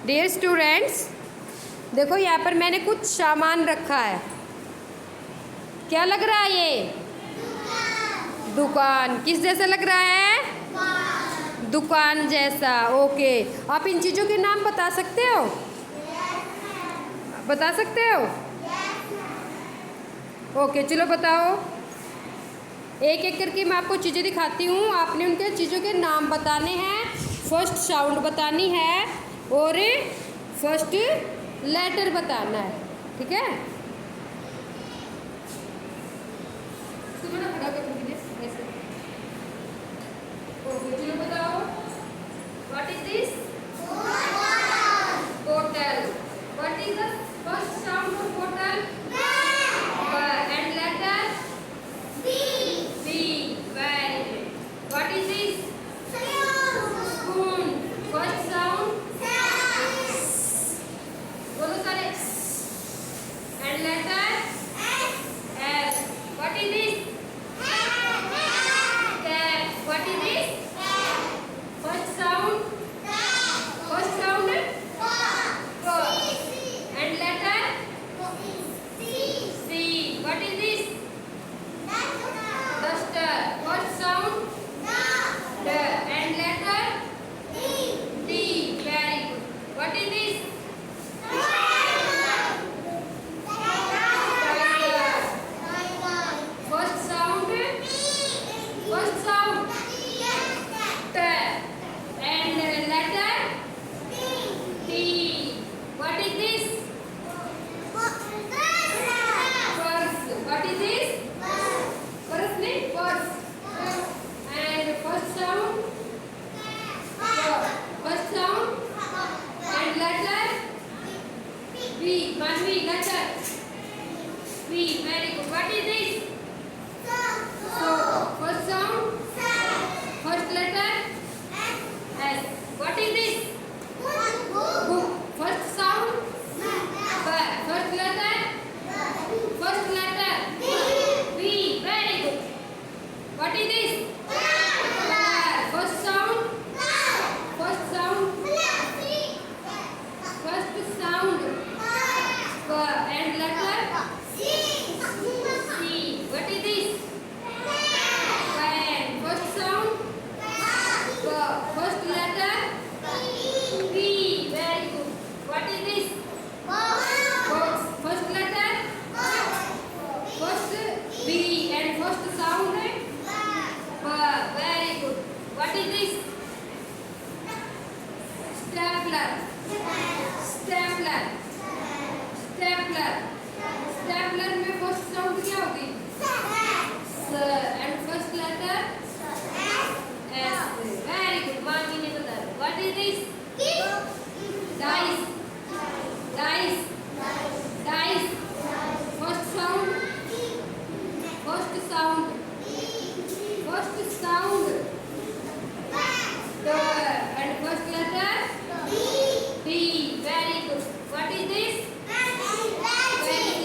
Dear students, देखो यहाँ पर मैंने कुछ सामान रखा है। क्या लग रहा है ये? दुकान। किस जैसा लग रहा है? दुकान जैसा। ओके, आप इन चीज़ों के नाम बता सकते हो? बता सकते हो? ओके, चलो बताओ। एक एक करके मैं आपको चीज़ें दिखाती हूँ, आपने उनके चीज़ों के नाम बताने हैं, फर्स्ट साउंड बतानी है और फर्स्ट लेटर बताना है। ठीक है? ओके, चलो बताओ। What is this? बोतल। What is the first sound of बोतल? And letter? B. Very good. What is this? Spoon. First sound? बोलो सारे। And letter? S. What is this? Cat. What is this? First sound? First sound? K. And letter? C. What is this? Duster. First sound? D. And letter? D. Very good. What is this? First sound? First sound? T. And letter? T. What is this? Purse. What is this? Purse means purse. And first sound? First sound? And letter? V. One V letter. V. Very good. What is this? So, first sound? First letter? S. What is this? Book. First sound? B. First letter? First letter? V. Very good. What is this? First sound? First sound? First sound? And letter? C. What is this? Pen. First sound? First letter? P. Very good. What is this? Box. First letter? First B. And first sound? Very good. What is this? Stapler. Stapler. Stapler. Stapler में first sound क्या होगी?